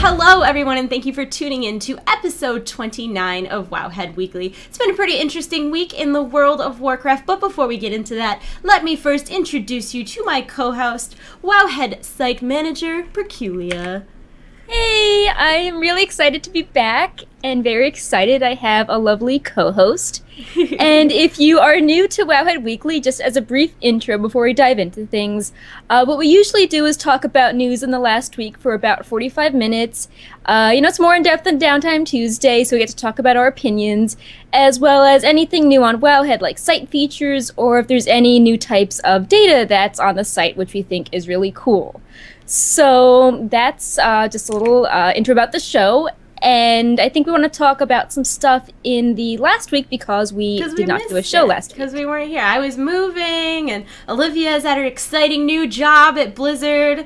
Hello, everyone, and thank you for tuning in to episode 29 of Wowhead Weekly. It's been a pretty interesting week in the world of Warcraft, but before we get into that, let me first introduce you to my co-host, Wowhead Site Manager, Perculia. Hey, I'm really excited to be back, and very excited I have a lovely co-host. And if you are new to Wowhead Weekly, just as a brief intro before we dive into things, what we usually do is talk about news in the last week for about 45 minutes. It's more in-depth than Downtime Tuesday, so we get to talk about our opinions, as well as anything new on Wowhead, like site features, or if there's any new types of data that's on the site, which we think is really cool. So that's just a little intro about the show. And I think we want to talk about some stuff in the last week because we did not do a show last week. Because we weren't here. I was moving, and Olivia's at her exciting new job at Blizzard.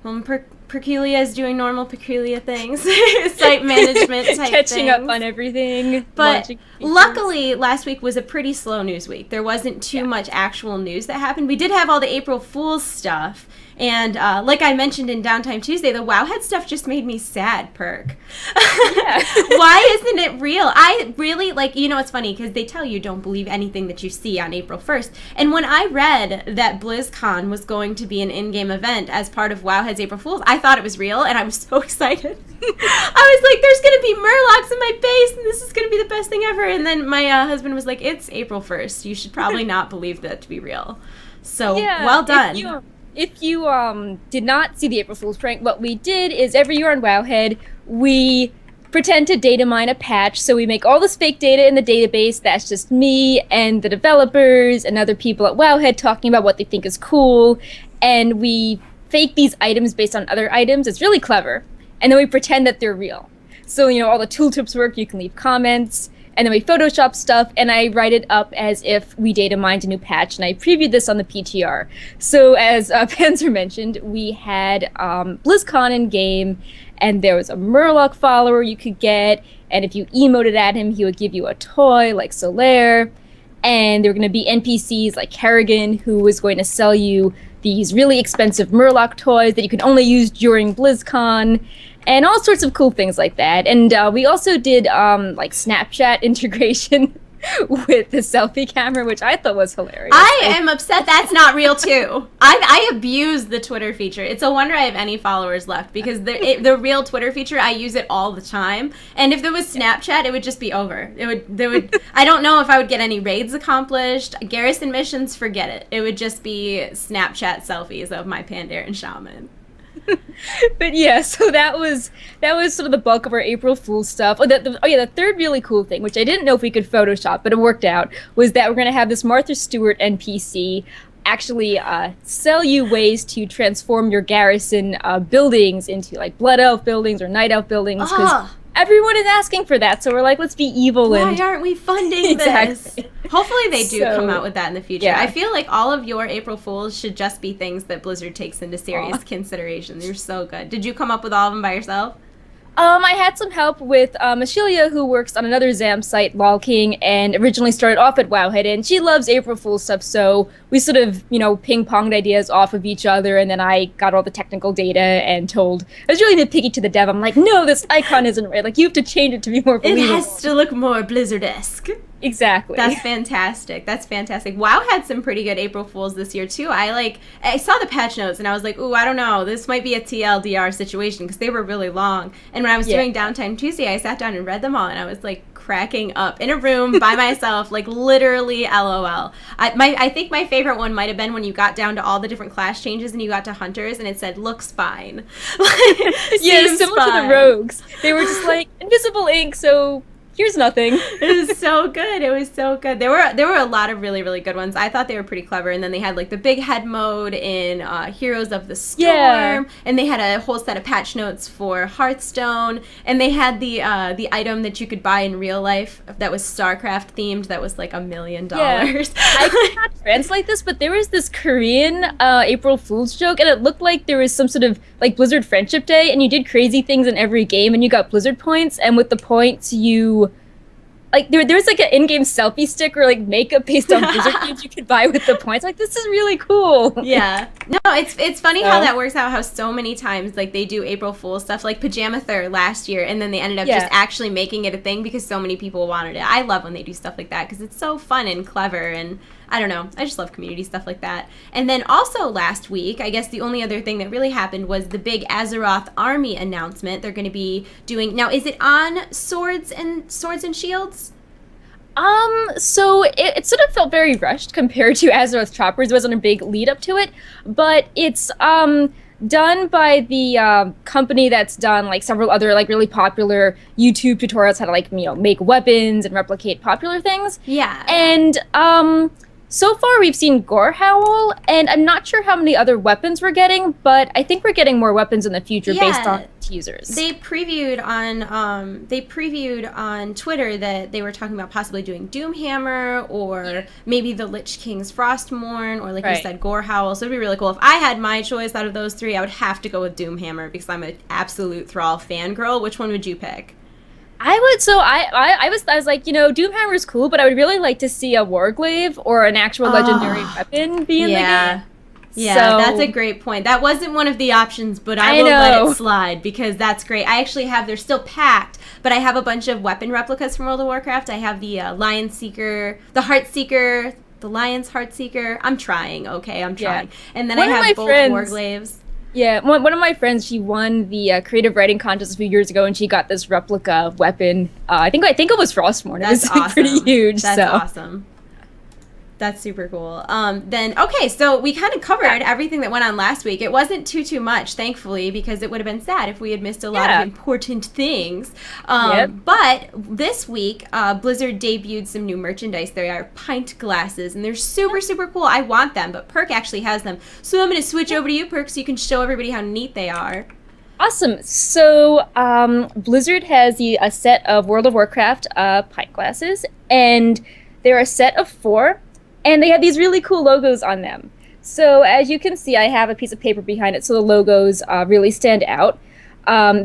Perculia is doing normal Perculia things, site management type Catching up on everything. But luckily, last week was a pretty slow news week. There wasn't too much actual news that happened. We did have all the April Fool's stuff. And like I mentioned in Downtime Tuesday, the Wowhead stuff just made me sad, Perk. Yeah. Why isn't it real? I really, it's funny because they tell you don't believe anything that you see on April 1st. And when I read that BlizzCon was going to be an in-game event as part of Wowhead's April Fools, I thought it was real, and I was so excited. I was like, there's going to be murlocs in my base, and this is going to be the best thing ever. And then my husband was like, it's April 1st. You should probably not believe that to be real. So, well done. If you did not see the April Fool's prank, what we did is every year on Wowhead, we pretend to data mine a patch. So we make all this fake data in the database. That's just me and the developers and other people at Wowhead talking about what they think is cool. And we fake these items based on other items. It's really clever. And then we pretend that they're real. So, all the tooltips work. You can leave comments. And then we Photoshop stuff, and I write it up as if we data mined a new patch, and I previewed this on the PTR. So as Panzer mentioned, we had BlizzCon in game, and there was a Murloc follower you could get, and if you emoted at him, he would give you a toy like Solaire. And there were going to be NPCs like Kerrigan, who was going to sell you these really expensive Murloc toys that you can only use during BlizzCon. And all sorts of cool things like that. And we also did Snapchat integration with the selfie camera, which I thought was hilarious. I am upset that's not real too. I abuse the Twitter feature. It's a wonder I have any followers left because the real Twitter feature, I use it all the time. And if there was Snapchat, it would just be over. I don't know if I would get any raids accomplished. Garrison missions, forget it. It would just be Snapchat selfies of my Pandaren shaman. But yeah, so that was sort of the bulk of our April Fool's stuff. The third really cool thing, which I didn't know if we could Photoshop, but it worked out, was that we're going to have this Martha Stewart NPC actually sell you ways to transform your Garrison buildings into like Blood Elf buildings or Night Elf buildings, because everyone is asking for that, so we're like, let's be evil. Why aren't we funding this? Hopefully they do come out with that in the future. Yeah. I feel like all of your April Fools should just be things that Blizzard takes into serious consideration. They're so good. Did you come up with all of them by yourself? I had some help with Ashelia, who works on another ZAM site, Lol King, and originally started off at Wowhead, and she loves April Fool's stuff, so we sort of, ping-ponged ideas off of each other, and then I got all the technical data and I was really nitpicky to the dev. I'm like, no, this icon isn't right. Like, you have to change it to be more believable. It has to look more Blizzard-esque. Exactly. That's fantastic. WoW had some pretty good April Fools this year, too. I saw the patch notes, and I was like, ooh, I don't know. This might be a TLDR situation, because they were really long. And when I was doing Downtime Tuesday, I sat down and read them all, and I was, cracking up in a room by myself, literally LOL. I think my favorite one might have been when you got down to all the different class changes, and you got to Hunters, and it said, looks fine. Similar to the Rogues. They were just invisible ink, so... here's nothing. It was so good. There were a lot of really, really good ones. I thought they were pretty clever. And then they had the big head mode in Heroes of the Storm, and they had a whole set of patch notes for Hearthstone, and they had the item that you could buy in real life that was StarCraft themed. That was $1 million. I cannot translate this, but there was this Korean April Fool's joke, and it looked like there was some sort of Blizzard Friendship Day, and you did crazy things in every game, and you got Blizzard points, and with the points you like there's like an in-game selfie stick or like makeup based on Blizzard games you could buy with the points. Like, this is really cool. Yeah. No, it's funny how that works out, how so many times like they do April Fool's stuff like Pajama Thur last year, and then they ended up just actually making it a thing because so many people wanted it. I love when they do stuff like that because it's so fun and clever, and I don't know, I just love community stuff like that. And then also last week, I guess the only other thing that really happened was the big Azeroth Army announcement. They're going to be doing, now is it on Swords and Shields? So it sort of felt very rushed compared to Azeroth Choppers. There wasn't a big lead up to it, but it's done by the company that's done like several other like really popular YouTube tutorials how to like, you know, make weapons and replicate popular things. Yeah. And so far we've seen Gorehowl, and I'm not sure how many other weapons we're getting, but I think we're getting more weapons in the future based on teasers. They previewed on Twitter that they were talking about possibly doing Doomhammer or maybe the Lich King's Frostmourne or like you said, Gorehowl. So it'd be really cool. If I had my choice out of those three, I would have to go with Doomhammer because I'm an absolute Thrall fangirl. Which one would you pick? I would, so I was like, you know, Doomhammer is cool, but I would really like to see a Warglaive or an actual legendary weapon be in the game. Yeah, so, that's a great point. That wasn't one of the options, but I will let it slide because that's great. I actually have, they're still packed, but I have a bunch of weapon replicas from World of Warcraft. I have the Lion Seeker, the Heart Seeker, the Lion's Heart Seeker. I'm trying, okay? I'm trying. And then I have both Warglaives. Yeah, one of my friends, she won the creative writing contest a few years ago, and she got this replica weapon. I think it was Frostmourne. That's it was awesome. Pretty huge. That's awesome. That's super cool. Then, okay, so we kind of covered everything that went on last week. It wasn't too much, thankfully, because it would have been sad if we had missed a lot of important things. But this week, Blizzard debuted some new merchandise. They are pint glasses, and they're super cool. I want them, but Perk actually has them. So I'm going to switch over to you, Perk, so you can show everybody how neat they are. Awesome. So Blizzard has a set of World of Warcraft pint glasses, and they're a set of 4. And they have these really cool logos on them. So as you can see, I have a piece of paper behind it, so the logos really stand out.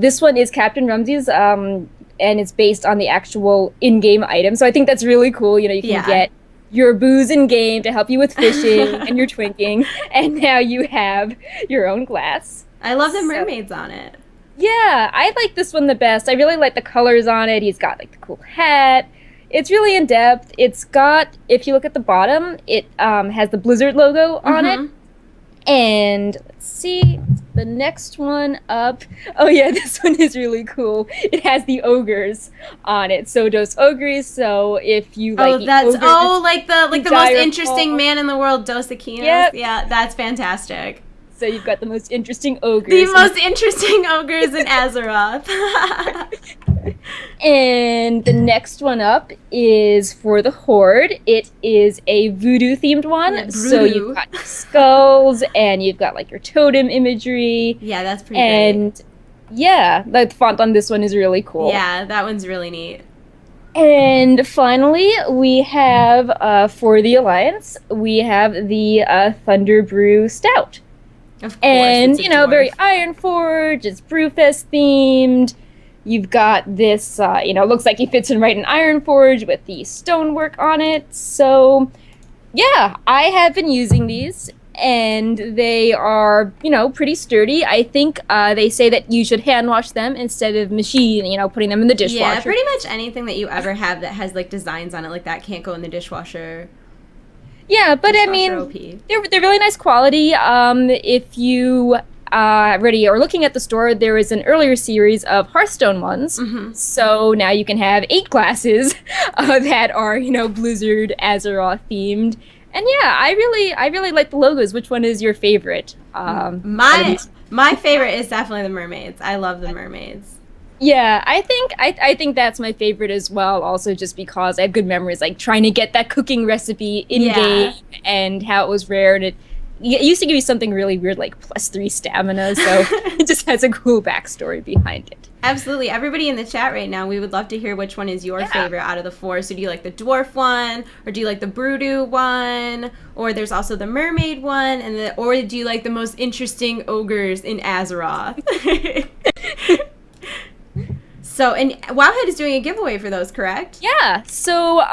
This one is Captain Rumsey's, and it's based on the actual in-game item. So I think that's really cool. You know, you can get your booze in-game to help you with fishing and your twinking, and now you have your own glass. I love the mermaids on it. Yeah, I like this one the best. I really like the colors on it. He's got like the cool hat. It's really in-depth. It's got, if you look at the bottom, it has the Blizzard logo on it. And let's see, the next one up. Oh yeah, this one is really cool. It has the ogres on it. So Dos Ogres. So if you like, like the most interesting man in the world, Dos Equines. Yep. Yeah, that's fantastic. So you've got the most interesting ogres. The most interesting ogres in Azeroth. And the next one up is for the Horde. It is a voodoo-themed one. Yeah, so you've got skulls, and you've got like your totem imagery. Yeah, that's pretty great. And yeah, the font on this one is really cool. Yeah, that one's really neat. And finally, we have, for the Alliance, we have the Thunderbrew Stout. Of course, and, you know, very Ironforge, it's Brewfest themed. You've got this, looks like he fits in right in Ironforge with the stonework on it. So, yeah, I have been using these, and they are, pretty sturdy. I think they say that you should hand wash them instead of putting them in the dishwasher. Yeah, pretty much anything that you ever have that has, like, designs on it like that can't go in the dishwasher. Yeah, but I mean, they're really nice quality. If you already are looking at the store, there is an earlier series of Hearthstone ones. So now you can have 8 glasses that are, Blizzard, Azeroth themed. And yeah, I really like the logos. Which one is your favorite? My favorite is definitely the mermaids. I love the mermaids. Yeah, I think that's my favorite as well. Also, just because I have good memories, like trying to get that cooking recipe in game and how it was rare, and it used to give you something really weird like +3 stamina. So it just has a cool backstory behind it. Absolutely. Everybody in the chat right now, we would love to hear which one is your favorite out of the 4. So do you like the dwarf one, or do you like the Broodoo one, or there's also the mermaid one, or do you like the most interesting ogres in Azeroth? So, and Wowhead is doing a giveaway for those, correct? Yeah. So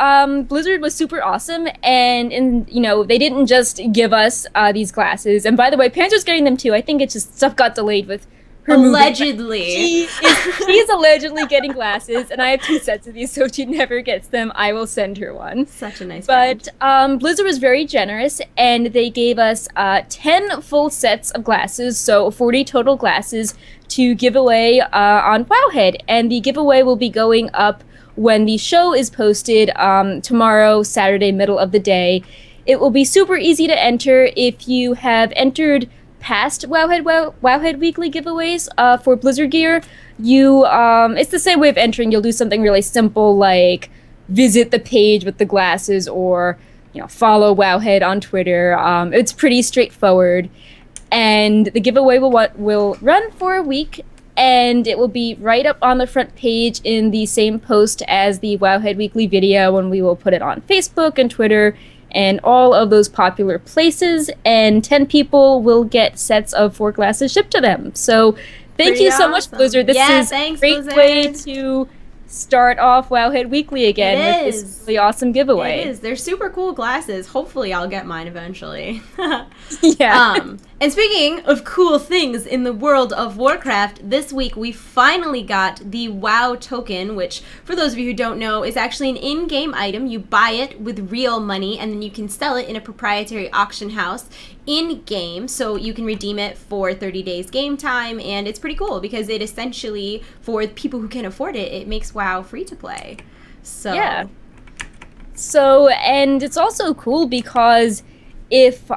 Blizzard was super awesome, and they didn't just give us these glasses. And by the way, Panzer's getting them too. I think it's just stuff got delayed with her allegedly. She is allegedly getting glasses, and I have 2 sets of these, so if she never gets them, I will send her one. Such a nice But friend. Blizzard was very generous, and they gave us 10 full sets of glasses, so 40 total glasses, to give away on Wowhead. And the giveaway will be going up when the show is posted tomorrow, Saturday, middle of the day. It will be super easy to enter. If you have entered past Wowhead weekly giveaways for Blizzard gear, it's the same way of entering. You'll do something really simple like visit the page with the glasses, or follow Wowhead on Twitter. It's pretty straightforward, and the giveaway will run for a week, and it will be right up on the front page in the same post as the Wowhead weekly video, and we will put it on Facebook and Twitter and all of those popular places, and 10 people will get sets of 4 glasses shipped to them. So thank you so much, Blizzard. This is a great way to start off Wowhead Weekly again with this really awesome giveaway. It is. They're super cool glasses. Hopefully I'll get mine eventually. Yeah. And speaking of cool things in the world of Warcraft, this week we finally got the WoW token, which, for those of you who don't know, is actually an in-game item. You buy it with real money, and then you can sell it in a proprietary auction house in-game, so you can redeem it for 30 days game time, and it's pretty cool because it essentially, for people who can afford it, it makes WoW free to play. So yeah. So, and it's also cool because if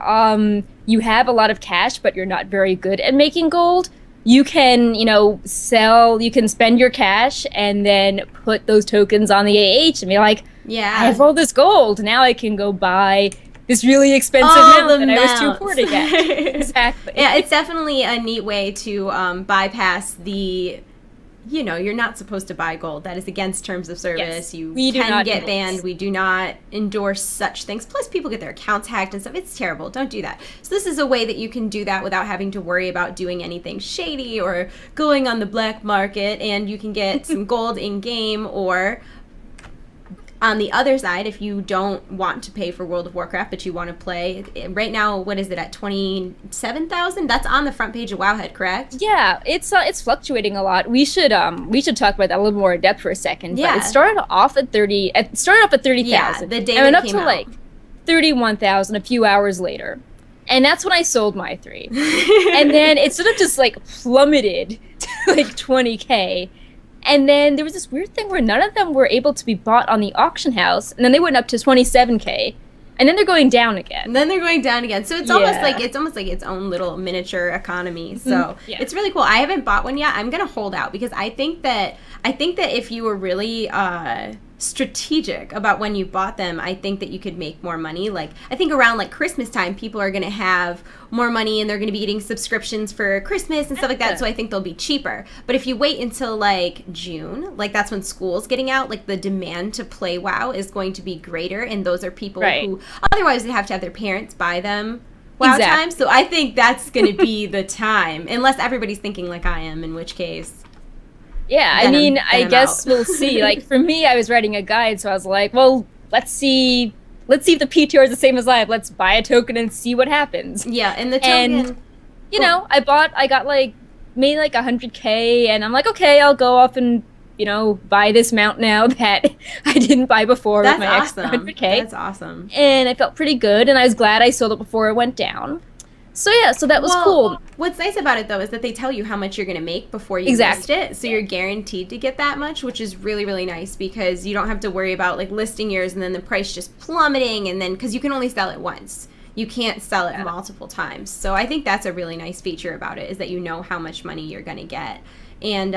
you have a lot of cash but you're not very good at making gold, you can, you can spend your cash and then put those tokens on the AH and be like, yeah, I have all this gold, now I can go buy this really expensive mount that I was too poor to get. Exactly. Yeah, it's definitely a neat way to bypass the, you're not supposed to buy gold. That is against terms of service. Yes, You we can get banned. We do not endorse such things. Plus, people get their accounts hacked and stuff. It's terrible. Don't do that. So this is a way that you can do that without having to worry about doing anything shady or going on the black market, and you can get some gold in-game, or on the other side, if you don't want to pay for World of Warcraft, but you want to play, right now, what is it, at 27,000? That's on the front page of Wowhead, correct? Yeah, it's fluctuating a lot. We should talk about that a little more in depth for a second. Yeah. But it started off at 30. It started off at 30,000. Yeah, the day and went that up came to out. like 31,000 a few hours later, and that's when I sold my 3. And then it sort of just like plummeted to like 20K. And then there was this weird thing where none of them were able to be bought on the auction house, and then they went up to 27K, and then they're going down again. And then they're going down again. So it's almost like its own little miniature economy. So it's really cool. I haven't bought one yet. I'm gonna hold out because I think that if you were really strategic about when you bought them, I think that you could make more money. Like, I think around like Christmas time, people are going to have more money and they're going to be getting subscriptions for Christmas and stuff like that. So I think they'll be cheaper. But if you wait until like June, like that's when school's getting out, like the demand to play WoW is going to be greater. And those are people who otherwise would have to have their parents buy them WoW time. So I think that's going to be the time, unless everybody's thinking like I am, in which case. Yeah, I mean, I guess we'll see. Like, for me, I was writing a guide, so I was like, well, let's see if the PTR is the same as live. Let's buy a token and see what happens. Yeah, and the token... And, I got, like, made, like, 100K, and I'm like, okay, I'll go off and, buy this mount now that I didn't buy before with my extra 100K. That's awesome. And I felt pretty good, and I was glad I sold it before it went down. So yeah, so that was cool. What's nice about it, though, is that they tell you how much you're going to make before you list it. So you're guaranteed to get that much, which is really, really nice because you don't have to worry about, like, listing yours and then the price just plummeting, and then, because you can only sell it once. You can't sell it multiple times. So I think that's a really nice feature about it, is that you know how much money you're going to get. And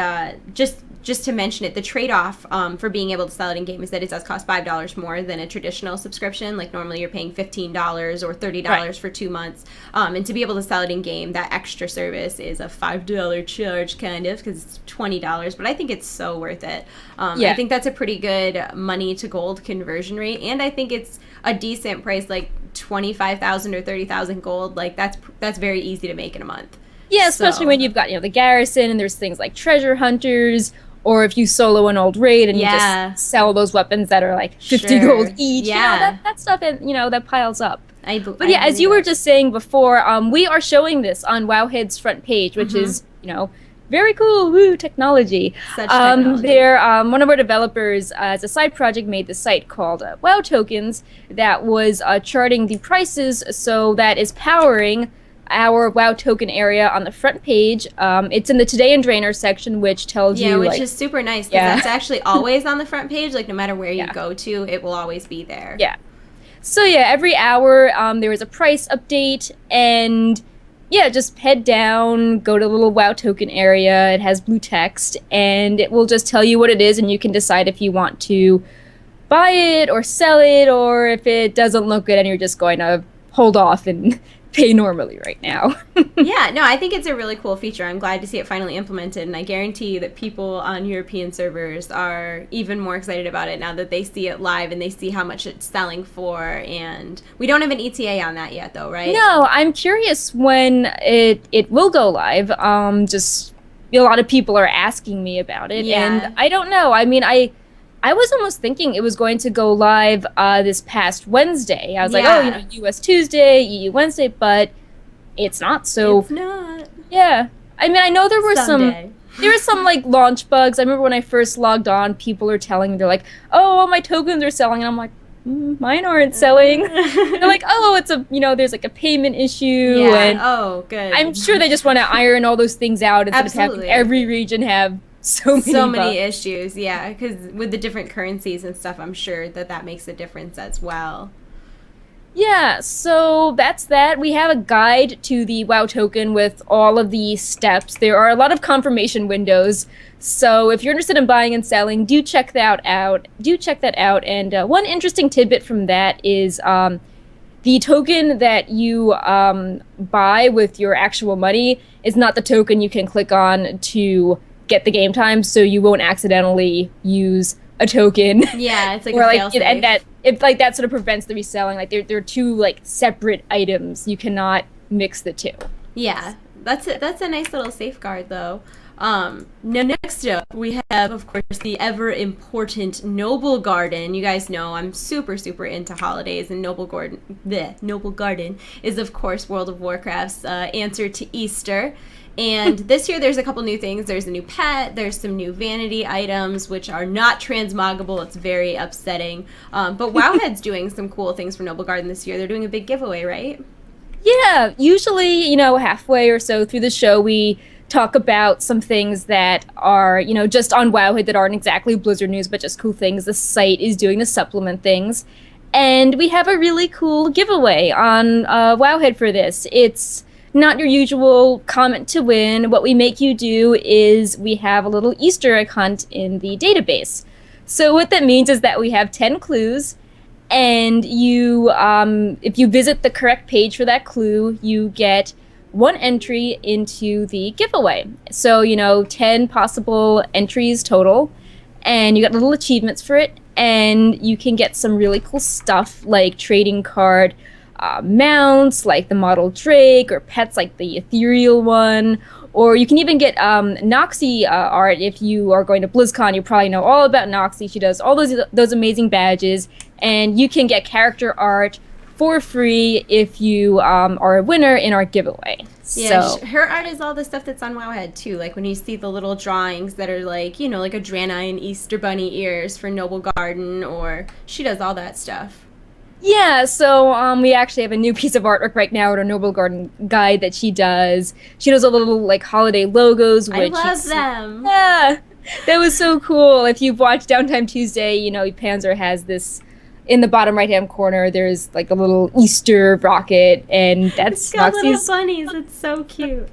just to mention it, the trade-off for being able to sell it in-game is that it does cost $5 more than a traditional subscription. Like, normally you're paying $15 or $30 for 2 months. And to be able to sell it in-game, that extra service is a $5 charge, kind of, because it's $20. But I think it's so worth it. I think that's a pretty good money-to-gold conversion rate. And I think it's a decent price, like 25,000 or 30,000 gold. Like, that's very easy to make in a month. Yeah, especially when you've got, the Garrison, and there's things like treasure hunters, or if you solo an old raid and you Yeah. just sell those weapons that are like 50 Sure. gold each. Yeah. That stuff, that piles up. But I yeah, as believe you were it. just saying before, we are showing this on Wowhead's front page, which is, very cool, woo, technology. Such technology. They're, one of our developers, as a side project, made this site called WoW Tokens that was charting the prices, so that is powering our WoW token area on the front page. It's in the Today and Drainer section, which tells you, which is super nice, because that's actually always on the front page. Like, no matter where you go to, it will always be there. Yeah. So yeah, every hour there is a price update, and yeah, just head down, go to the little WoW token area. It has blue text, and it will just tell you what it is, and you can decide if you want to buy it or sell it, or if it doesn't look good and you're just going to hold off and pay normally right now. Yeah, no, I think it's a really cool feature. I'm glad to see it finally implemented, and I guarantee you that people on European servers are even more excited about it now that they see it live and they see how much it's selling for. And we don't have an ETA on that yet, though, right? No, I'm curious when it will go live. Just a lot of people are asking me about it, and I don't know. I mean, I was almost thinking it was going to go live this past Wednesday. I was like, US Tuesday, EU Wednesday, but it's not. So it's not. Yeah. I mean, I know there were Someday. some like launch bugs. I remember when I first logged on, people are telling me, they're like, oh, all my tokens are selling. And I'm like, mine aren't selling. They're like, oh, it's there's like a payment issue. Yeah. And oh, good. I'm sure they just want to iron all those things out instead of having every region have so many issues. Yeah, because with the different currencies and stuff, I'm sure that makes a difference as well. Yeah, so that's that. We have a guide to the WoW token with all of the steps. There are a lot of confirmation windows, so if you're interested in buying and selling, do check that out. And one interesting tidbit from that is the token that you buy with your actual money is not the token you can click on to get the game time, so you won't accidentally use a token. Yeah, it's like or a like fail-safe. and that sort of prevents the reselling. Like they're two like separate items. You cannot mix the two. Yeah, that's a nice little safeguard, though. Now next up we have, of course, the ever important Noblegarden. You guys know I'm super into holidays, and Noblegarden is, of course, World of Warcraft's answer to Easter. And this year there's a couple new things. There's a new pet, there's some new vanity items, which are not transmoggable. It's very upsetting. But Wowhead's doing some cool things for Noblegarden this year. They're doing a big giveaway, right? Yeah, usually, halfway or so through the show, we talk about some things that are, just on Wowhead that aren't exactly Blizzard news, but just cool things the site is doing to supplement things. And we have a really cool giveaway on Wowhead for this. It's not your usual comment to win. What we make you do is we have a little Easter egg hunt in the database. So what that means is that we have 10 clues, and you, if you visit the correct page for that clue, you get one entry into the giveaway. So, 10 possible entries total, and you got little achievements for it, and you can get some really cool stuff like trading card mounts like the model Drake, or pets like the ethereal one, or you can even get Noxie art. If you are going to BlizzCon, you probably know all about Noxie. She does all those amazing badges, and you can get character art for free if you are a winner in our giveaway. Yeah, so her art is all the stuff that's on Wowhead too. Like when you see the little drawings that are like, like a Draenei and Easter bunny ears for Noblegarden, or she does all that stuff. Yeah, so we actually have a new piece of artwork right now at our Noblegarden guide that she does. She does all the little like holiday logos. Which I love them. Yeah, that was so cool. If you've watched Downtime Tuesday, Panzer has this in the bottom right-hand corner. There's like a little Easter rocket, and that's it's got Noxie's. Little bunnies. It's so cute.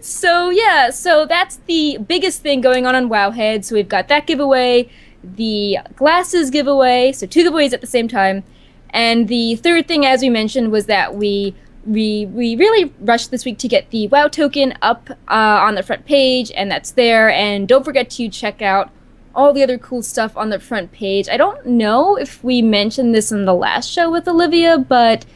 So yeah, so that's the biggest thing going on Wowhead. So we've got that giveaway, the glasses giveaway, so 2 giveaways at the same time. And the third thing, as we mentioned, was that we really rushed this week to get the WoW token up on the front page, and that's there. And don't forget to check out all the other cool stuff on the front page. I don't know if we mentioned this in the last show with Olivia, but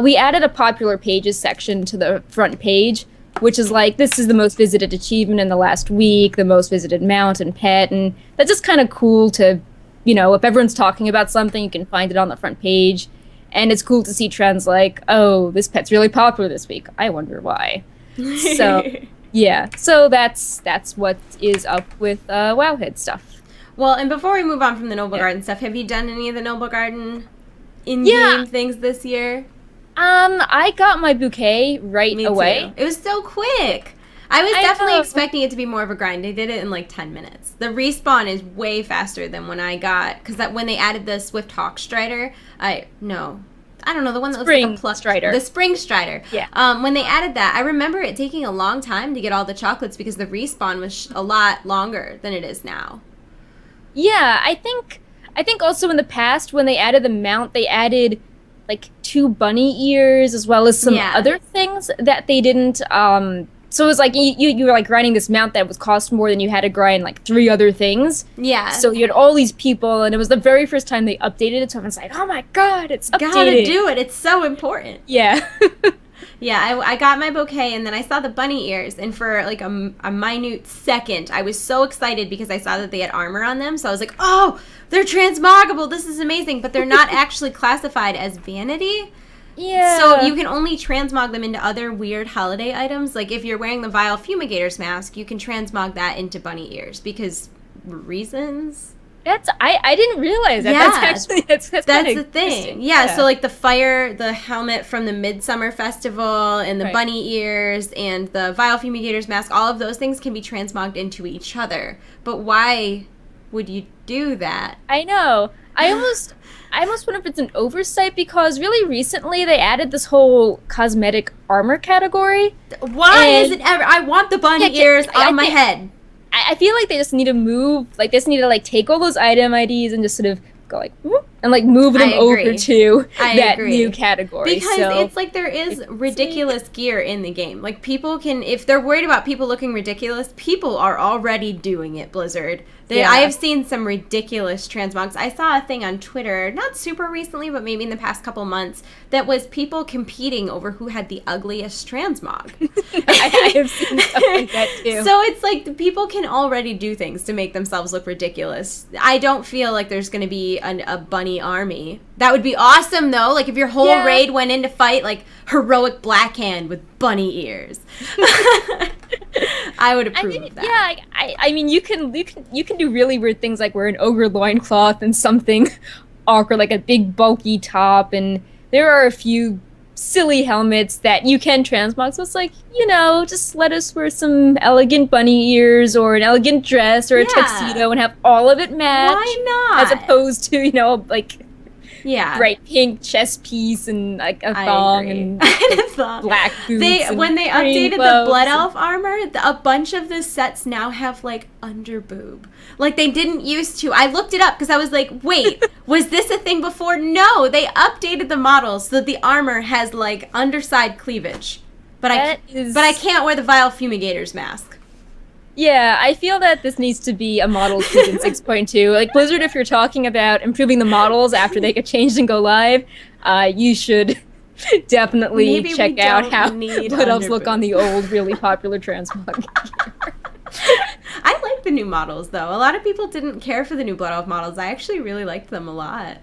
we added a popular pages section to the front page. which is like, this is the most visited achievement in the last week, the most visited mount and pet, and that's just kind of cool to, you know, if everyone's talking about something, you can find it on the front page. And it's cool to see trends like, oh, this pet's really popular this week. I wonder why. So, yeah. So that's what is up with Wowhead stuff. Well, and before we move on from the Noblegarden stuff, have you done any of the Noblegarden in-game things this year? I got my bouquet right away. Too. It was so quick. I was definitely expecting it to be more of a grind. They did it in like 10 minutes. The respawn is way faster than when I got, because when they added the Swift Hawk Strider, I don't know, the one that was like a plus Strider. The Spring Strider. Yeah. When they added that, I remember it taking a long time to get all the chocolates because the respawn was a lot longer than it is now. Yeah, I think also in the past when they added the mount, they added like 2 bunny ears as well as some other things that they didn't. So it was like you were like grinding this mount that was cost more than you had to grind like 3 other things. Yeah. So you had all these people, and it was the very first time they updated it. So everyone's like, "Oh my god, it's updated!" Gotta do it. It's so important. Yeah. Yeah, I got my bouquet, and then I saw the bunny ears, and for like a minute second, I was so excited because I saw that they had armor on them. So I was like, "Oh, they're transmoggable! This is amazing!" But they're not actually classified as vanity. Yeah. So you can only transmog them into other weird holiday items. Like if you're wearing the Vile Fumigator's mask, you can transmog that into bunny ears because reasons. I didn't realize that. Yeah, that's the thing. Yeah, so like the helmet from the Midsummer Festival and the bunny ears and the Vile Fumigator's mask, all of those things can be transmogged into each other. But why would you do that? I know. I almost wonder if it's an oversight because really recently they added this whole cosmetic armor category. Why is it ever? I want the bunny ears on my head. I feel like they just need to move, like they just need to like take all those item IDs and just sort of go like whoop, and like move them over to that new category. Because it's like there is ridiculous gear in the game. Like people can, if they're worried about people looking ridiculous, people are already doing it, Blizzard. I have seen some ridiculous transmogs. I saw a thing on Twitter, not super recently, but maybe in the past couple months, that was people competing over who had the ugliest transmog. I have seen stuff like that too. So it's like the people can already do things to make themselves look ridiculous. I don't feel like there's going to be a bunny army. That would be awesome, though. Like if your whole raid went in to fight like heroic Blackhand with bunny ears. I would approve of that. Yeah, I mean, you can do really weird things like wear an ogre loincloth and something awkward like a big bulky top, and there are a few silly helmets that you can transmog. So it's like, you know, just let us wear some elegant bunny ears or an elegant dress or a tuxedo and have all of it match. Why not? As opposed to, you know, like bright pink chest piece and like a thong and black boots. When they updated the Blood Elf armor, a bunch of the sets now have like underboob. Like they didn't used to. I looked it up because I was like, wait, was this a thing before? No, they updated the models so that the armor has like underside cleavage. But I can't wear the Vile Fumigator's mask. Yeah, I feel that this needs to be a model tweak in 6.2. Like, Blizzard, if you're talking about improving the models after they get changed and go live, you should definitely check out how Blood Elves look on the old, really popular transmog. I like the new models, though. A lot of people didn't care for the new Blood Elf models. I actually really liked them a lot.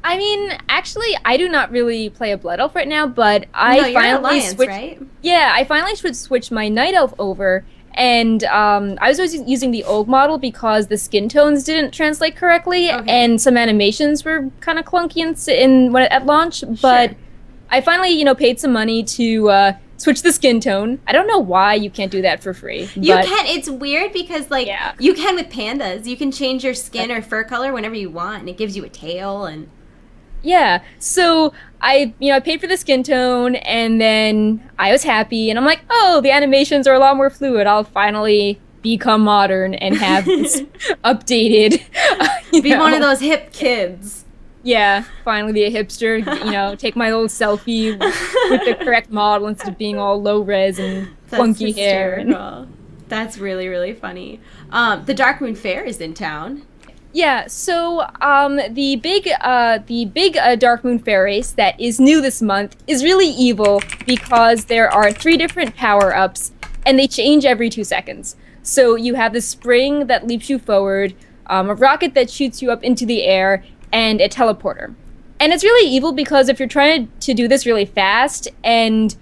I mean, actually, I do not really play a Blood Elf right now, but I finally switched. Right? Yeah, I finally switched my Night Elf over. And I was always using the old model because the skin tones didn't translate correctly, and some animations were kind of clunky at launch. But I finally, paid some money to switch the skin tone. I don't know why you can't do that for free. You can. It's weird because, you can with pandas. You can change your skin or fur color whenever you want, and it gives you a tail and... Yeah, so I paid for the skin tone, and then I was happy, and I'm like, oh, the animations are a lot more fluid. I'll finally become modern and have this updated. Be one of those hip kids. Yeah, finally be a hipster. Take my little selfie with the correct model instead of being all low res and funky hair. That's really, really funny. The Darkmoon Faire is in town. Yeah, so the big Darkmoon Faire race that is new this month is really evil because there are three different power-ups and they change every 2 seconds. So you have the spring that leaps you forward, a rocket that shoots you up into the air, and a teleporter. And it's really evil because if you're trying to do this really fast and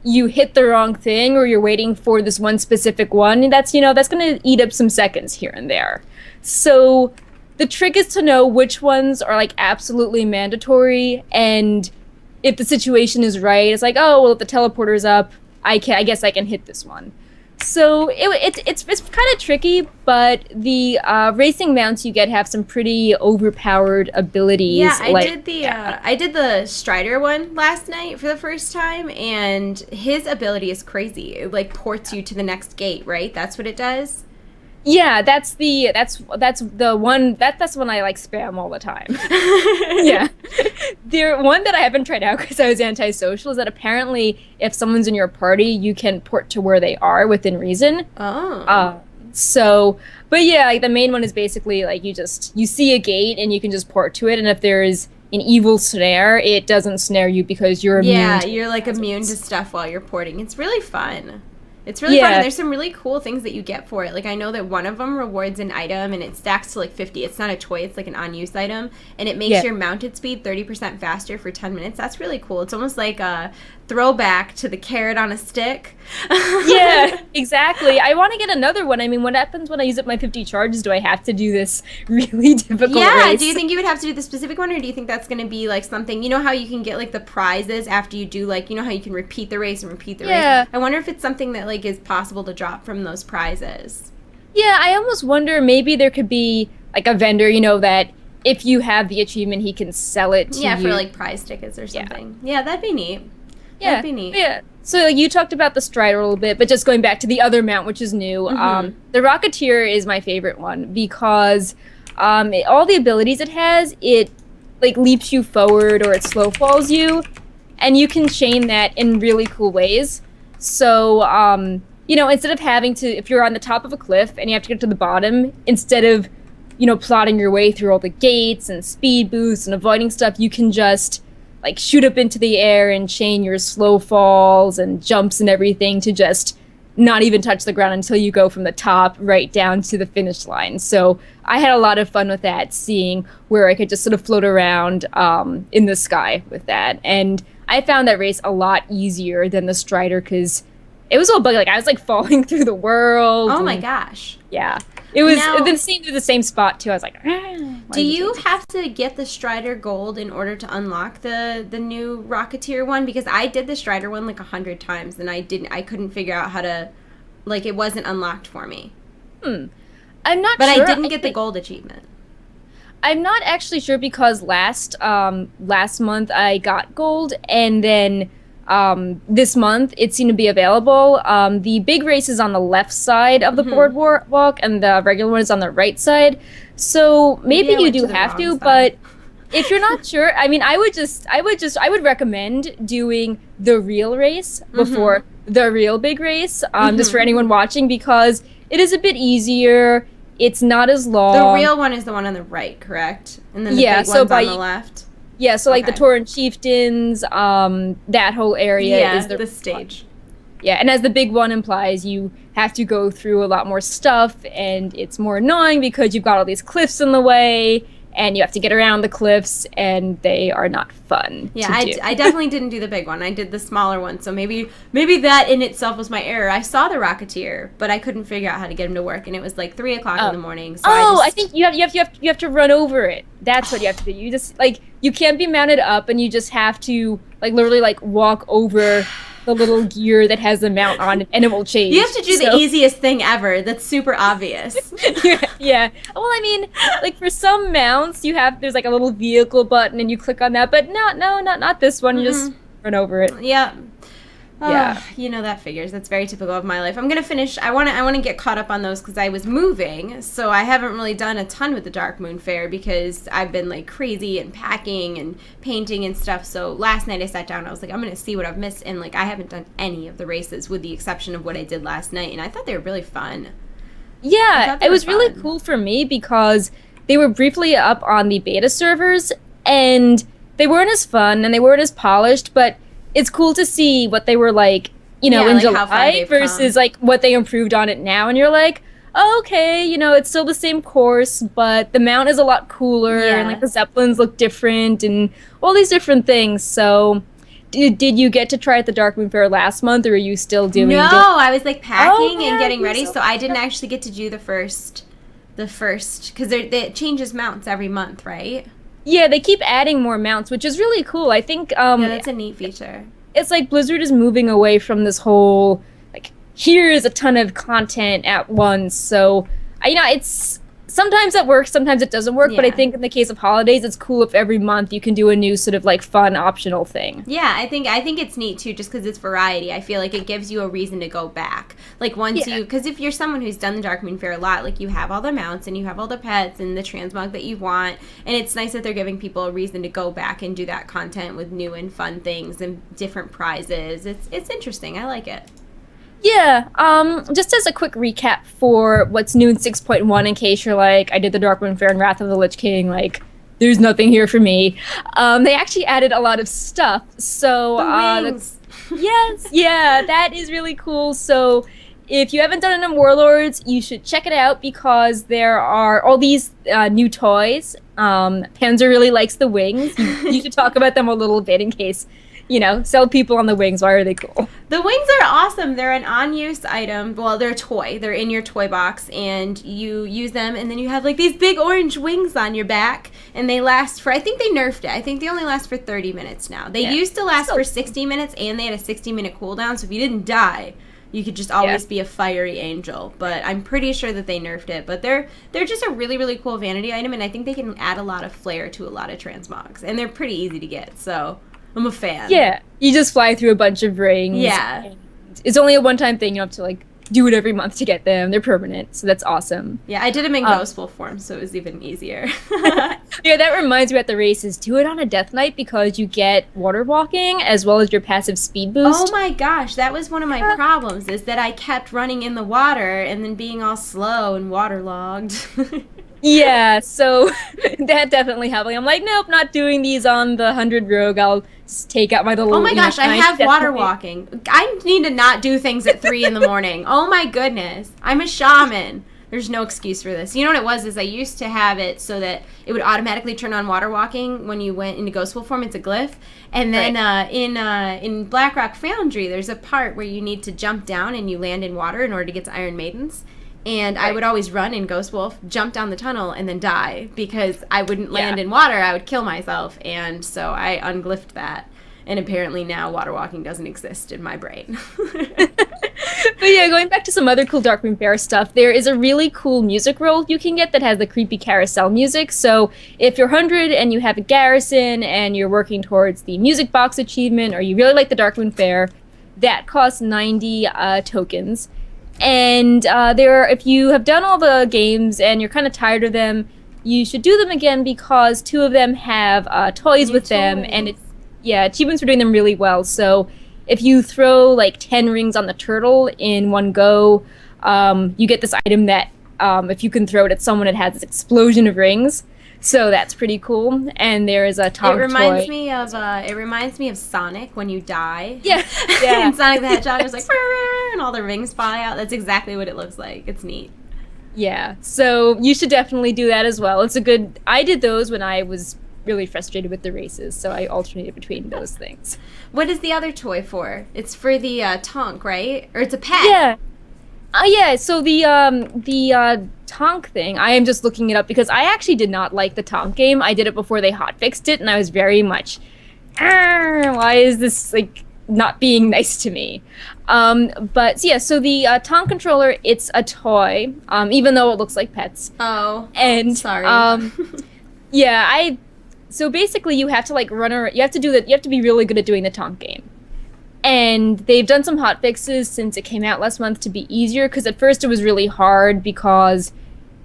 you hit the wrong thing or you're waiting for this one specific one, that's going to eat up some seconds here and there. So the trick is to know which ones are like absolutely mandatory, and if the situation is right, it's like, oh well, if the teleporter's up, I guess I can hit this one. So it's kind of tricky, but the racing mounts you get have some pretty overpowered abilities. Yeah, I did the Strider one last night for the first time, and his ability is crazy. It like ports you to the next gate, right? That's what it does. Yeah, that's the one I like spam all the time. Yeah. The one that I haven't tried out because I was antisocial is that apparently if someone's in your party, you can port to where they are within reason. Oh. But yeah, like the main one is basically like you see a gate and you can just port to it, and if there's an evil snare, it doesn't snare you because you're immune. Yeah, you're like immune to stuff while you're porting. It's really fun. It's really fun, and there's some really cool things that you get for it. Like, I know that one of them rewards an item, and it stacks to, like, 50. It's not a toy. It's, like, an unused item, and it makes your mounted speed 30% faster for 10 minutes. That's really cool. It's almost like a throwback to the carrot on a stick. Yeah, exactly. I want to get another one. I mean, what happens when I use up my 50 charges? Do I have to do this really difficult race? Do you think you would have to do the specific one, or do you think that's going to be, like, something... You know how you can get, like, the prizes after you do, like... You know how you can repeat the race and repeat the race? I wonder if it's something that, like, is possible to drop from those prizes. Yeah, I almost wonder maybe there could be, like, a vendor, that if you have the achievement, he can sell it to you. Yeah, for, like, prize tickets or something. Yeah, that'd be neat. Yeah, that'd be neat. Yeah. So you talked about the Strider a little bit, but just going back to the other mount, which is new, the Rocketeer is my favorite one because all the abilities it has, it like leaps you forward or it slow falls you, and you can chain that in really cool ways. So instead of having to, if you're on the top of a cliff and you have to get to the bottom, instead of plotting your way through all the gates and speed boosts and avoiding stuff, you can just like shoot up into the air and chain your slow falls and jumps and everything to just not even touch the ground until you go from the top right down to the finish line. So I had a lot of fun with that, seeing where I could just sort of float around in the sky with that. And I found that race a lot easier than the Strider because it was all buggy. Like I was like falling through the world. Oh my gosh. Yeah. It was the same spot too. I was like, do you have to get the Strider Gold in order to unlock the new Rocketeer one? Because I did the Strider one like 100 times and I couldn't figure out how to, like, it wasn't unlocked for me. I'm not sure. But I didn't get the gold achievement. I'm not actually sure because last month I got gold, and then this month it seemed to be available. The big race is on the left side of the boardwalk, and the regular one is on the right side. So maybe you do have to, but if you're not sure, I mean, I would recommend doing the real race before the real big race, just for anyone watching, because it is a bit easier. It's not as long. The real one is the one on the right, correct? And then the big one's on the left? Yeah, so like the Tauren Chieftains, that whole area is the stage. Yeah, and as the big one implies, you have to go through a lot more stuff, and it's more annoying because you've got all these cliffs in the way, and you have to get around the cliffs, and they are not fun. Yeah, I definitely didn't do the big one. I did the smaller one, so maybe that in itself was my error. I saw the Rocketeer, but I couldn't figure out how to get him to work, and it was like 3 o'clock in the morning. So I think you have to run over it. That's what you have to do. You just like you can't be mounted up, and you just have to like literally like walk over the little gear that has the mount on it, and it will change. You have to do the easiest thing ever. That's super obvious. Yeah. Well, I mean, like for some mounts, there's like a little vehicle button, and you click on that. But not this one. You just run over it. Yeah. Yeah. That figures. That's very typical of my life. I'm gonna finish. I want to get caught up on those because I was moving, so I haven't really done a ton with the Darkmoon Faire because I've been like crazy and packing and painting and stuff. So last night I sat down. I was like, I'm gonna see what I've missed, and like I haven't done any of the races with the exception of what I did last night, and I thought they were really fun. Yeah, it was really cool for me because they were briefly up on the beta servers, and they weren't as fun and they weren't as polished, but it's cool to see what they were like, in like July versus like what they improved on it now, and you're like, oh, okay, it's still the same course, but the mount is a lot cooler, and like the Zeppelins look different, and all these different things. So, did you get to try at the Darkmoon Faire last month, or are you still doing? No, I was like packing and getting ready, so I didn't actually get to do the first, because it changes mounts every month, right? Yeah, they keep adding more mounts, which is really cool. I think that's a neat feature. It's like Blizzard is moving away from this whole like here's a ton of content at once. So it's sometimes it works, sometimes it doesn't work. But I think in the case of holidays, it's cool if every month you can do a new sort of like fun optional thing. Yeah, I think it's neat too, just because it's variety. I feel like it gives you a reason to go back. Like because if you're someone who's done the Darkmoon Faire a lot, like you have all the mounts and you have all the pets and the transmog that you want, and it's nice that they're giving people a reason to go back and do that content with new and fun things and different prizes. It's interesting. I like it. Yeah, just as a quick recap for what's new in 6.1, in case you're like, I did the Darkmoon Faire and Wrath of the Lich King, like, there's nothing here for me. They actually added a lot of stuff, so, that is really cool. So, if you haven't done it in Warlords, you should check it out, because there are all these new toys. Panzer really likes the wings. You should talk about them a little bit in case... sell people on the wings. Why are they cool? The wings are awesome. They're an on-use item. Well, they're a toy. They're in your toy box, and you use them, and then you have, like, these big orange wings on your back, and they last for, I think they nerfed it. I think they only last for 30 minutes now. They used to last for 60 minutes, and they had a 60-minute cooldown, so if you didn't die, you could just always be a fiery angel. But I'm pretty sure that they nerfed it. But they're just a really, really cool vanity item, and I think they can add a lot of flair to a lot of transmogs, and they're pretty easy to get, so... I'm a fan. Yeah, you just fly through a bunch of rings. Yeah. It's only a one-time thing. You don't have to, like, do it every month to get them. They're permanent, so that's awesome. Yeah, I did them in Ghost Wolf form, so it was even easier. Yeah, that reminds me at the races. Do it on a Death Knight, because you get water walking as well as your passive speed boost. Oh my gosh, that was one of my problems, is that I kept running in the water and then being all slow and waterlogged. Yeah, so that definitely helped. I'm like, nope, not doing these on the 100 rogue. I'll just take out my little... Oh my gosh, I have water walking. I need to not do things at 3 in the morning. Oh my goodness. I'm a shaman. There's no excuse for this. You know what it was, is I used to have it so that it would automatically turn on water walking when you went into Ghost Wolf form. It's a glyph. And then in Blackrock Foundry, there's a part where you need to jump down and you land in water in order to get to Iron Maidens. And I would always run in Ghost Wolf, jump down the tunnel, and then die, because I wouldn't land in water. I would kill myself, and so I unglyphed that. And apparently now water walking doesn't exist in my brain. But yeah, going back to some other cool Darkmoon Faire stuff, there is a really cool music roll you can get that has the creepy carousel music. So if you're 100 and you have a Garrison and you're working towards the music box achievement, or you really like the Darkmoon Faire, that costs 90 tokens. And if you have done all the games and you're kind of tired of them, you should do them again, because 2 of them have toys with them, and achievements are doing them really well. So if you throw like 10 rings on the turtle in one go, you get this item that if you can throw it at someone, it has this explosion of rings. So that's pretty cool. And there is a Tonk toy. It reminds me of Sonic when you die. Yeah. And Sonic the Hedgehog is like, and all the rings fly out. That's exactly what it looks like. It's neat. Yeah. So you should definitely do that as well. I did those when I was really frustrated with the races, so I alternated between those things. What is the other toy for? It's for the Tonk, right? Or it's a pet? Yeah. So the Tonk thing, I am just looking it up because I actually did not like the Tonk game. I did it before they hotfixed it, and I was very much, why is this, like, not being nice to me? So the Tonk controller, it's a toy, even though it looks like pets. Oh, and sorry. So basically you have to, like, you have to be really good at doing the Tonk game. And they've done some hotfixes since it came out last month to be easier, because at first it was really hard, because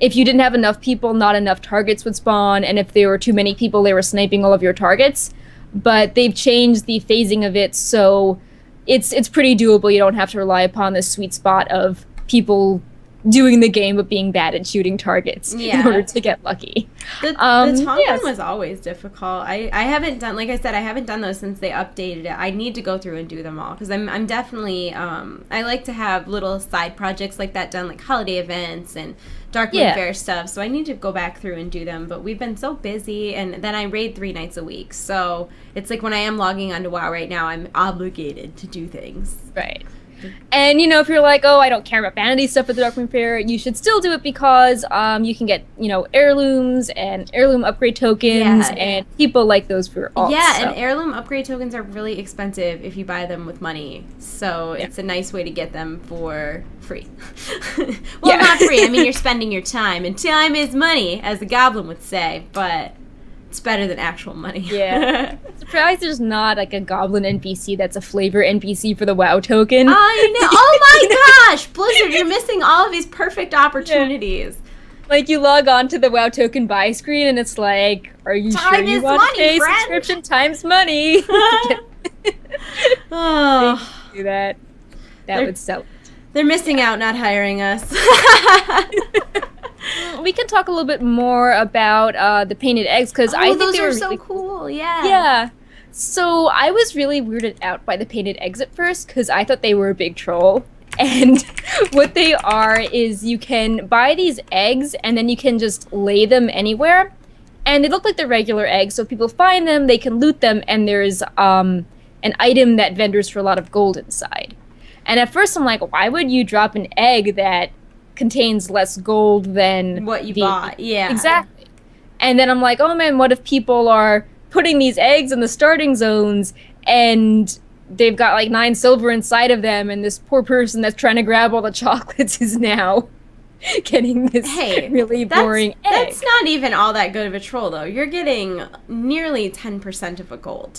if you didn't have enough people, not enough targets would spawn, and if there were too many people, they were sniping all of your targets. But they've changed the phasing of it, so it's pretty doable. You don't have to rely upon this sweet spot of people doing the game but being bad at shooting targets in order to get lucky. The taunt one was always difficult. I haven't done, like I said, I haven't done those since they updated it. I need to go through and do them all because I'm definitely I like to have little side projects like that done, like holiday events and Darkmoon Faire stuff. So I need to go back through and do them. But we've been so busy, and then I raid 3 nights a week. So it's like when I am logging onto WoW right now, I'm obligated to do things. Right. And, you know, if you're like, oh, I don't care about vanity stuff at the Darkmoon Faire, you should still do it because you can get, you know, heirlooms and heirloom upgrade tokens, and people like those for alts. Yeah, and heirloom upgrade tokens are really expensive if you buy them with money. So it's a nice way to get them for free. Well, not free. I mean, you're spending your time, and time is money, as the goblin would say, but it's better than actual money. Yeah. Surprised there's not like a goblin NPC that's a flavor NPC for the WoW token. I know. Oh my gosh, Blizzard, you're missing all of these perfect opportunities. Like you log on to the WoW token buy screen and it's like, are you sure you want to pay subscription times money? Oh, do that. That would sell. They're missing out not hiring us. We can talk a little bit more about the painted eggs because I think those they were are so really cool. Yeah. Yeah. So I was really weirded out by the painted eggs at first because I thought they were a big troll. And what they are is you can buy these eggs and then you can just lay them anywhere. And they look like the regular eggs, so if people find them, they can loot them, and there's an item that vendors for a lot of gold inside. And at first I'm like, why would you drop an egg that contains less gold than what you bought? Yeah. Exactly. And then I'm like, oh man, what if people are putting these eggs in the starting zones and they've got like 9 silver inside of them, and this poor person that's trying to grab all the chocolates is now getting this really boring egg. That's not even all that good of a troll, though. You're getting nearly 10% of a gold.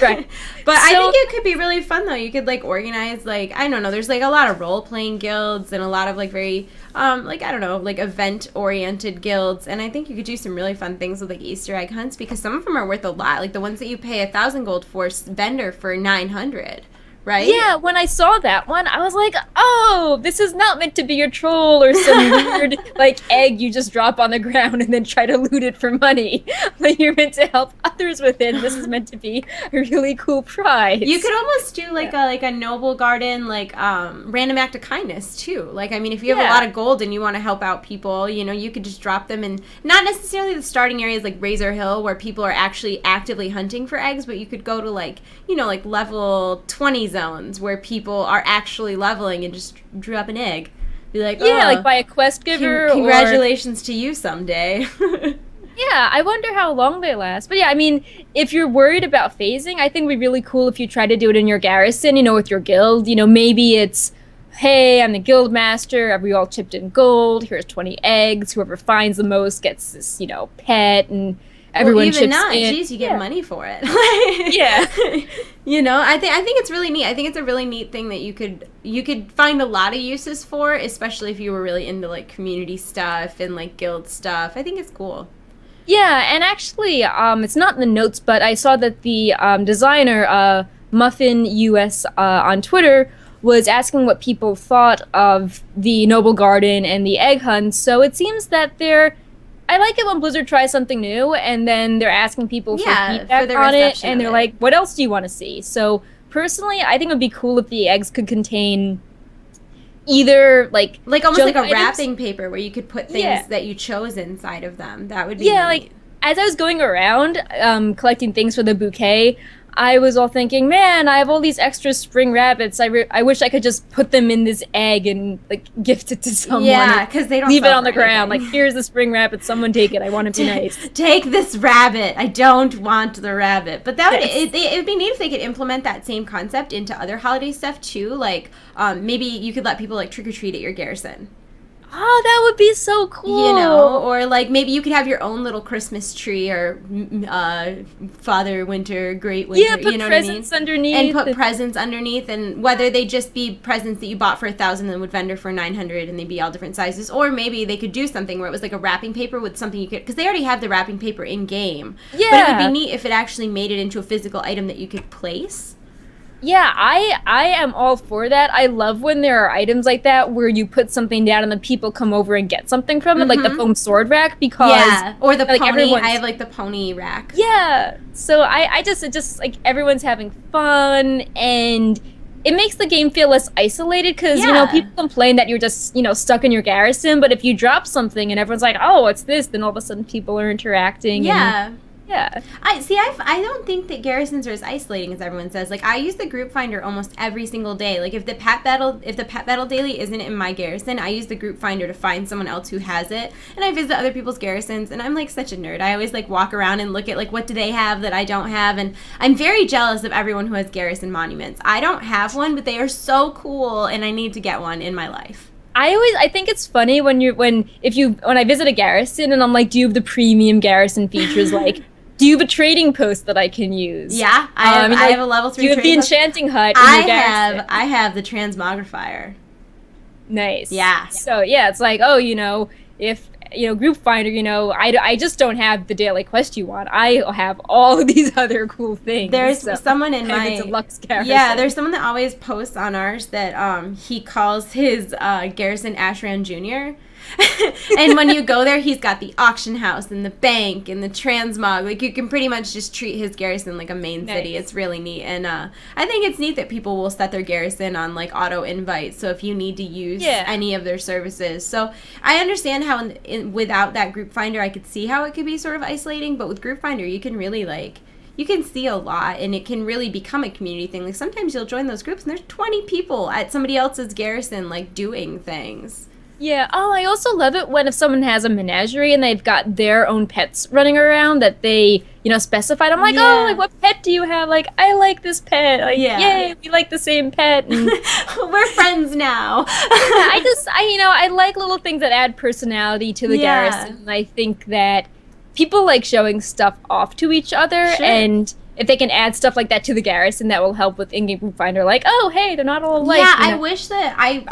Right. But I think it could be really fun, though. You could, like, organize, like, I don't know, there's, like, a lot of role-playing guilds and a lot of, like, very, like, I don't know, like, event-oriented guilds. And I think you could do some really fun things with, like, Easter egg hunts because some of them are worth a lot. Like, the ones that you pay 1,000 gold for, vendor for 900. Right? Yeah, when I saw that one, I was like, oh, this is not meant to be a troll or some weird, like, egg you just drop on the ground and then try to loot it for money. Like, you're meant to help others with it. This is meant to be a really cool prize. You could almost do, like, a Noblegarden, like, random act of kindness, too. Like, I mean, if you have a lot of gold and you want to help out people, you know, you could just drop them in, not necessarily the starting areas like Razor Hill where people are actually actively hunting for eggs, but you could go to, like, you know, like, level 20 zones where people are actually leveling and just drop an egg. Be like, like by a quest giver. Congratulations to you someday. Yeah, I wonder how long they last. But yeah, I mean, if you're worried about phasing, I think it would be really cool if you try to do it in your garrison, you know, with your guild. You know, maybe it's, hey, I'm the guild master, we all chipped in gold, here's 20 eggs, whoever finds the most gets this, you know, pet, and everyone chips in. Geez, you get money for it. Yeah. You know, I think it's really neat. I think it's a really neat thing that you could find a lot of uses for, especially if you were really into like community stuff and like guild stuff. I think it's cool. Yeah, and actually, it's not in the notes, but I saw that the designer, Muffin US on Twitter, was asking what people thought of the Noblegarden and the egg hunts. So it seems that I like it when Blizzard tries something new, and then they're asking people for feedback on it, and they're like, what else do you want to see? So, personally, I think it would be cool if the eggs could contain either, like almost like a wrapping paper where you could put things that you chose inside of them. That would be like, as I was going around collecting things for the bouquet, I was all thinking, man, I have all these extra spring rabbits. I wish I could just put them in this egg and like gift it to someone. Yeah, because they don't leave it on the ground. Like, here's the spring rabbit. Someone take it. I want to be nice. Take this rabbit. I don't want the rabbit. But that would it would be neat if they could implement that same concept into other holiday stuff too. Like maybe you could let people like trick or treat at your garrison. Oh, that would be so cool. You know, or like maybe you could have your own little Christmas tree or Father Winter, Great Winter, put you know presents what I mean? underneath. And put presents underneath, and whether they just be presents that you bought for 1,000 and would vendor for 900 and they'd be all different sizes, or maybe they could do something where it was like a wrapping paper with something you could, because they already have the wrapping paper in game. Yeah. But it would be neat if it actually made it into a physical item that you could place. Yeah, I am all for that. I love when there are items like that where you put something down and the people come over and get something from it, like the foam sword rack, because Yeah, or the like pony. I everyone's have like the pony rack. yeah. So I just it just like everyone's having fun and it makes the game feel less isolated because Yeah. people complain that you're just stuck in your garrison, but if you drop something and everyone's like, oh, what's this? Then all of a sudden people are interacting. And Yeah. yeah. I don't think that garrisons are as isolating as everyone says. Like I use the group finder almost every single day. Like if the pet battle daily isn't in my garrison, I use the group finder to find someone else who has it. And I visit other people's garrisons, and I'm like such a nerd. I always like walk around and look at like what do they have that I don't have, and I'm very jealous of everyone who has garrison monuments. I don't have one, but they are so cool, and I need to get one in my life. I think it's funny when I visit a garrison and I'm like, do you have the premium garrison features like do you have a trading post that I can use? Yeah, I have a level 3 do you have the trading post. enchanting hut in your garrison? I have the transmogrifier. Nice. Yeah. So yeah, it's like, if group finder, I just don't have the daily quest you want. I have all of these other cool things. There's someone in my deluxe garrison. Yeah, there's someone that always posts on ours that he calls his garrison Ashran Jr. And when you go there, he's got the auction house and the bank and the transmog. Like you can pretty much just treat his garrison like a main city. It's really neat, and I think it's neat that people will set their garrison on like auto invite. So if you need to use any of their services, so I understand how without that group finder, I could see how it could be sort of isolating. But with group finder, you can really you can see a lot, and it can really become a community thing. Like sometimes you'll join those groups and there's 20 people at somebody else's garrison like doing things. Yeah. Oh, I also love it when if someone has a menagerie and they've got their own pets running around that they, specified. I'm like, oh, like what pet do you have? Like, I like this pet. Like, yay, we like the same pet. And we're friends now. I like little things that add personality to the garrison. And I think that people like showing stuff off to each other, and if they can add stuff like that to the garrison, that will help with in-game group finder. Like, oh, hey, they're not all alike. Yeah, I wish that I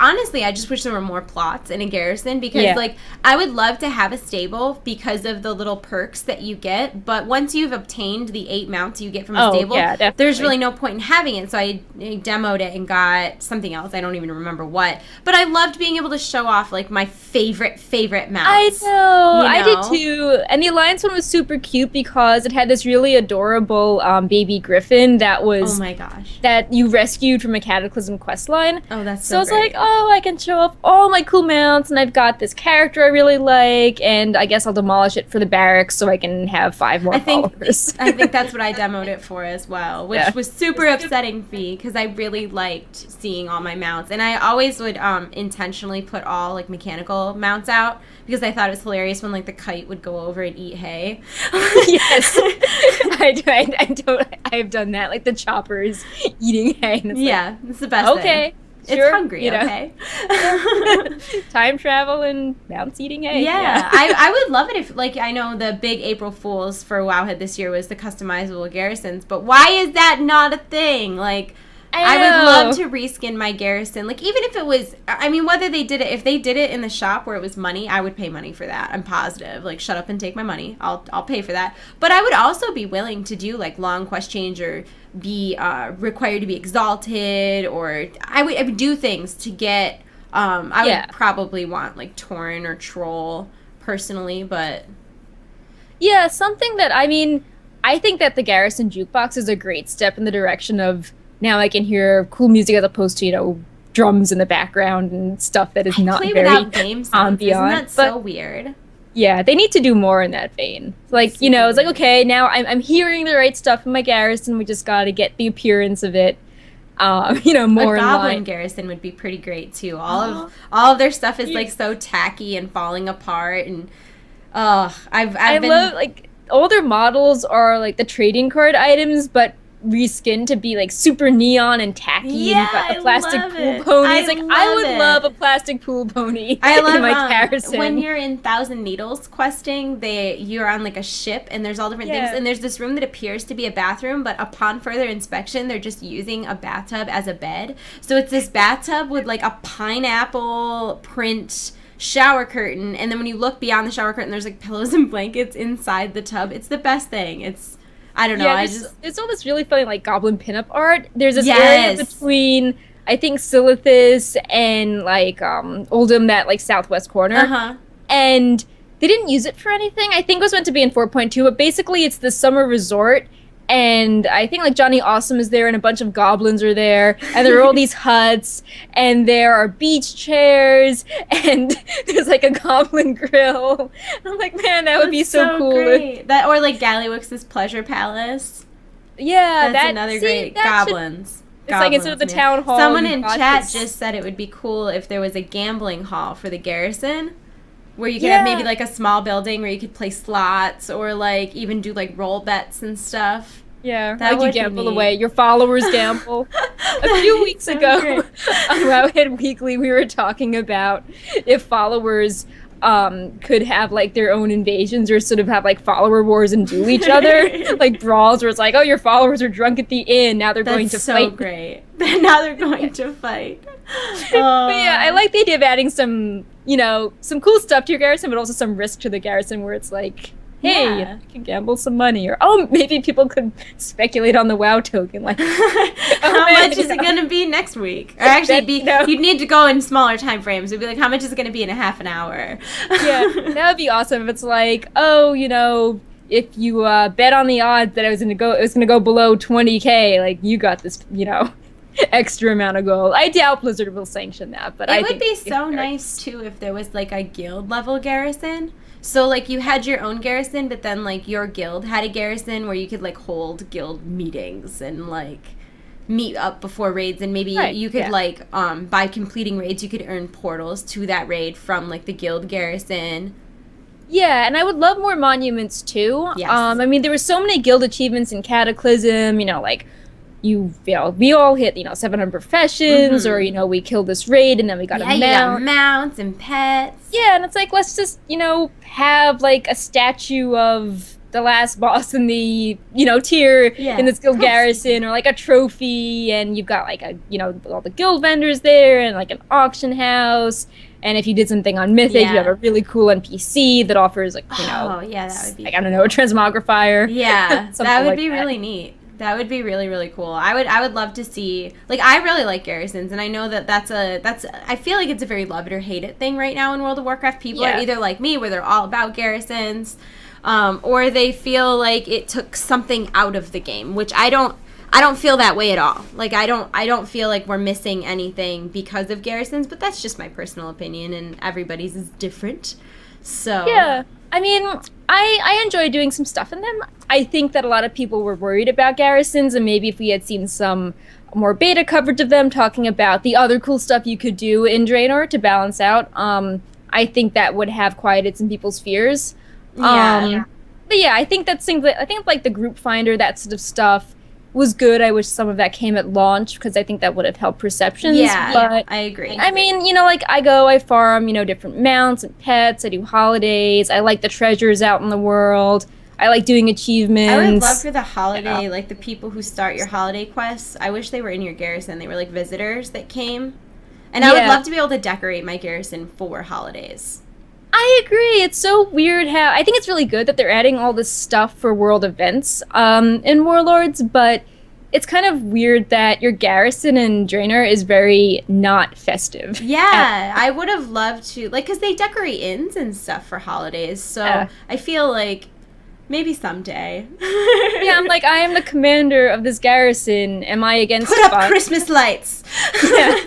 just wish there were more plots in a garrison because I would love to have a stable because of the little perks that you get. But once you've obtained the 8 mounts you get from a stable, there's really no point in having it. So I demoed it and got something else. I don't even remember what. But I loved being able to show off like my favorite mounts. I know. I did too. And the Alliance one was super cute because it had this really adorable baby griffin that was oh my gosh that you rescued from a Cataclysm quest line. Oh, that's so it's like, oh, I can show off all my cool mounts, and I've got this character I really like, and I guess I'll demolish it for the barracks so I can have 5 more followers. I think that's what I demoed it for as well, which was super upsetting for me because I really liked seeing all my mounts, and I always would intentionally put all like mechanical mounts out because I thought it was hilarious when like the kite would go over and eat hay. Yes. I've done that, like the choppers eating hay. And it's it's the best thing. Sure, it's hungry, okay? Time travel and mounts eating hay. Yeah. I would love it if, like, I know the big April Fools for Wowhead this year was the customizable garrisons, but why is that not a thing? Like, I would love to reskin my garrison. Like, even if it was, I mean, whether they did it, if they did it in the shop where it was money, I would pay money for that. I'm positive. Like, shut up and take my money. I'll pay for that. But I would also be willing to do, like, long quest change or be required to be exalted, or I would do things to get, I would probably want, like, Tauren or Troll personally, but. Yeah, something that, I think that the Garrison Jukebox is a great step in the direction of now I can hear cool music as opposed to, drums in the background and stuff that is not very game sounds. Isn't that so weird? Yeah, they need to do more in that vein. Like, it's like, okay, now I'm hearing the right stuff in my garrison. We just got to get the appearance of it, more in line. A goblin garrison would be pretty great too. All of their stuff is like so tacky and falling apart, and I love like all their models are like the trading card items, but reskinned to be like super neon and tacky. Yeah, and got the plastic pool ponies. I would love a plastic pool pony in my garrison. When you're in Thousand Needles questing, you're on like a ship and there's all different things, and there's this room that appears to be a bathroom, but upon further inspection they're just using a bathtub as a bed. So it's this bathtub with like a pineapple print shower curtain, and then when you look beyond the shower curtain there's like pillows and blankets inside the tub. It's the best thing. I don't know. Yeah, there's all this really funny like goblin pinup art. There's this area between I think Silithus and like Oldham, that like southwest corner, and they didn't use it for anything. I think it was meant to be in 4.2, but basically it's the summer resort. And I think like Johnny Awesome is there and a bunch of goblins are there and there are all these huts and there are beach chairs and there's like a goblin grill. And I'm like, man, that would be so cool. Great. That, or like Galliwix's Pleasure Palace. Yeah, that's another great goblins. It's like instead of the town hall. Someone in chat just said it would be cool if there was a gambling hall for the Garrison. Where you could have maybe like a small building where you could play slots or like even do like roll bets and stuff. Yeah, that like you gamble away. Your followers gamble. A few weeks ago on Wowhead Weekly, we were talking about if followers could have like their own invasions or sort of have like follower wars and duel each other, like brawls where it's like, oh, your followers are drunk at the inn, now they're going to fight. That's so great. Now they're going to fight. But yeah, I like the idea of adding some, you know, some cool stuff to your Garrison, but also some risk to the Garrison where it's like, hey, you can gamble some money, or maybe people could speculate on the WoW token, like how much is it gonna be next week? Or actually, you'd need to go in smaller time frames. It'd be like, how much is it gonna be in a half an hour? Yeah, that would be awesome if it's like, oh, you know, if you bet on the odds that it was gonna go below 20K, like you got this, you know, extra amount of gold. I doubt Blizzard will sanction that, but it would be so nice too if there was like a guild level Garrison. So, like, you had your own Garrison, but then, like, your guild had a Garrison where you could, like, hold guild meetings and, like, meet up before raids. And maybe you could, like, by completing raids, you could earn portals to that raid from, like, the guild Garrison. Yeah, and I would love more monuments, too. Yes. I mean, there were so many guild achievements in Cataclysm, you know, like, we all hit, you know, 700 professions, or, you know, we killed this raid and then we got a mount. Yeah, you got mounts and pets. Yeah, and it's like, let's just, you know, have, like, a statue of the last boss in the, you know, tier in this guild Garrison, or, like, a trophy, and you've got, like, a, you know, all the guild vendors there, and, like, an auction house. And if you did something on Mythic, you have a really cool NPC that offers, like, you know, that would be like, I don't know, a transmogrifier. Yeah, that would be really neat. That would be really, really cool. I would love to see, like, I really like Garrisons, and I know that's I feel like it's a very love it or hate it thing right now in World of Warcraft. People are either like me, where they're all about Garrisons, or they feel like it took something out of the game, which I don't feel that way at all. Like, I don't feel like we're missing anything because of Garrisons, but that's just my personal opinion, and everybody's is different. So yeah, I mean, I enjoy doing some stuff in them. I think that a lot of people were worried about Garrisons, and maybe if we had seen some more beta coverage of them talking about the other cool stuff you could do in Draenor to balance out, I think that would have quieted some people's fears. But yeah, I think that's things that, I think like the group finder, that sort of stuff was good. I wish some of that came at launch, because I think that would have helped perceptions. But I agree. I mean, you know, like, I farm, you know, different mounts and pets. I do holidays. I like the treasures out in the world. I like doing achievements. I would love for the holiday, like, the people who start your holiday quests, I wish they were in your Garrison. They were, like, visitors that came. And I would love to be able to decorate my Garrison for holidays. I agree. It's so weird how... I think it's really good that they're adding all this stuff for world events in Warlords, but it's kind of weird that your Garrison in Draenor is very not festive. Yeah, I would have loved to... Like, because they decorate inns and stuff for holidays, so I feel like... Maybe someday. Yeah, I'm like, I am the commander of this garrison. Am I against Put up Christmas lights. Yeah.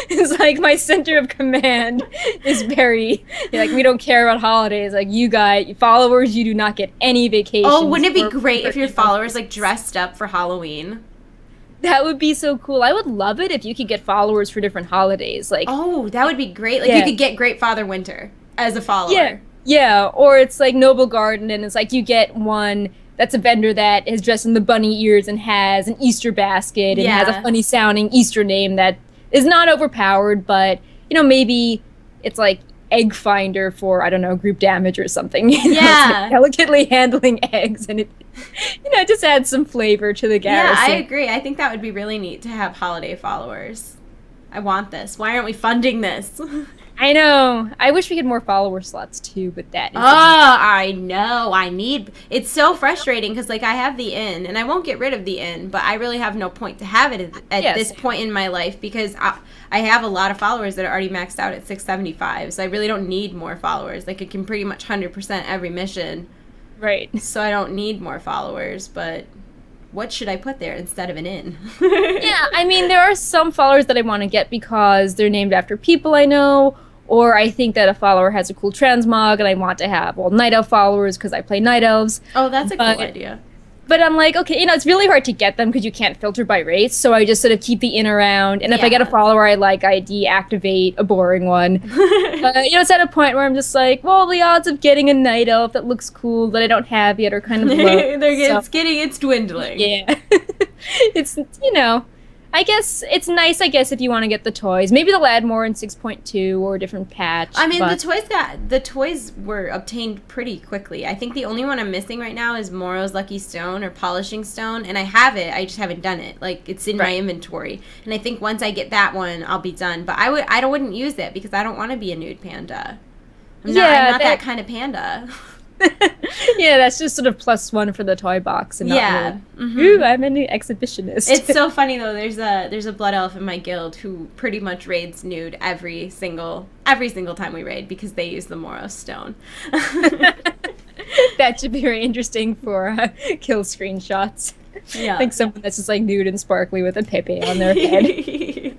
It's like my center of command is very, like, we don't care about holidays. Like, you guys, followers, you do not get any vacations. Oh, wouldn't it be great if your followers, like, dressed up for Halloween? That would be so cool. I would love it if you could get followers for different holidays. Like, oh, that would be great. Like, you could get Great Father Winter as a follower. Yeah. Yeah, or it's like Noblegarden, and it's like you get one that's a vendor that is dressed in the bunny ears and has an Easter basket and has a funny sounding Easter name that is not overpowered, but, you know, maybe it's like egg finder for, I don't know, group damage or something. You know, it's like delicately handling eggs, and it, you know, just adds some flavor to the Garrison. Yeah, I agree. I think that would be really neat to have holiday followers. I want this. Why aren't we funding this? I know. I wish we had more follower slots too, but that is I know. It's so frustrating because, like, I have the inn, and I won't get rid of the inn, but I really have no point to have it at this point in my life because I have a lot of followers that are already maxed out at 675, so I really don't need more followers. Like, it can pretty much 100% every mission. Right. So I don't need more followers, but what should I put there instead of an inn? Yeah, I mean, there are some followers that I want to get because they're named after people I know, or I think that a follower has a cool transmog and I want to have, Night Elf followers because I play Night Elves. Oh, that's a cool idea. But I'm like, okay, it's really hard to get them because you can't filter by race, so I just sort of keep the inn around, and if I get a follower I like, I deactivate a boring one. But, it's at a point where I'm just like, well, the odds of getting a Night Elf that looks cool that I don't have yet are kind of low. It's dwindling. Yeah. It's, I guess it's nice, if you want to get the toys. Maybe they'll add more in 6.2 or a different patch. I mean, the toys were obtained pretty quickly. I think the only one I'm missing right now is Moro's Lucky Stone or Polishing Stone, and I have it. I just haven't done it. Like, it's in my inventory, and I think once I get that one, I'll be done. But I wouldn't use it because I don't want to be a nude panda. I'm not that kind of panda. Yeah, that's just sort of +1 for the toy box. And ooh, I'm an exhibitionist. It's so funny though. There's a blood elf in my guild who pretty much raids nude every single time we raid because they use the Moro stone. That should be very interesting for kill screenshots. Yeah, like someone that's just like nude and sparkly with a pepe on their head.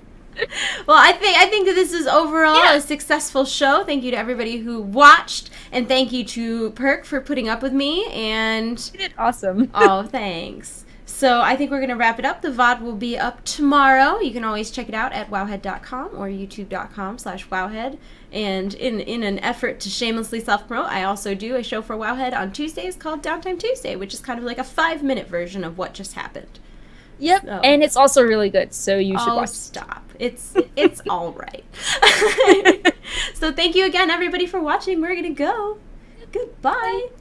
Well, I think that this is overall a successful show. Thank you to everybody who watched, and thank you to Perk for putting up with me. And you did awesome. Oh, thanks. So I think we're going to wrap it up. The VOD will be up tomorrow. You can always check it out at wowhead.com or youtube.com/wowhead. And in an effort to shamelessly self-promote, I also do a show for Wowhead on Tuesdays called Downtime Tuesday, which is kind of like a 5-minute version of what just happened. Yep, so. And it's also really good, so you should watch. Stop. It's all right. So thank you again, everybody, for watching. We're going to go. Goodbye.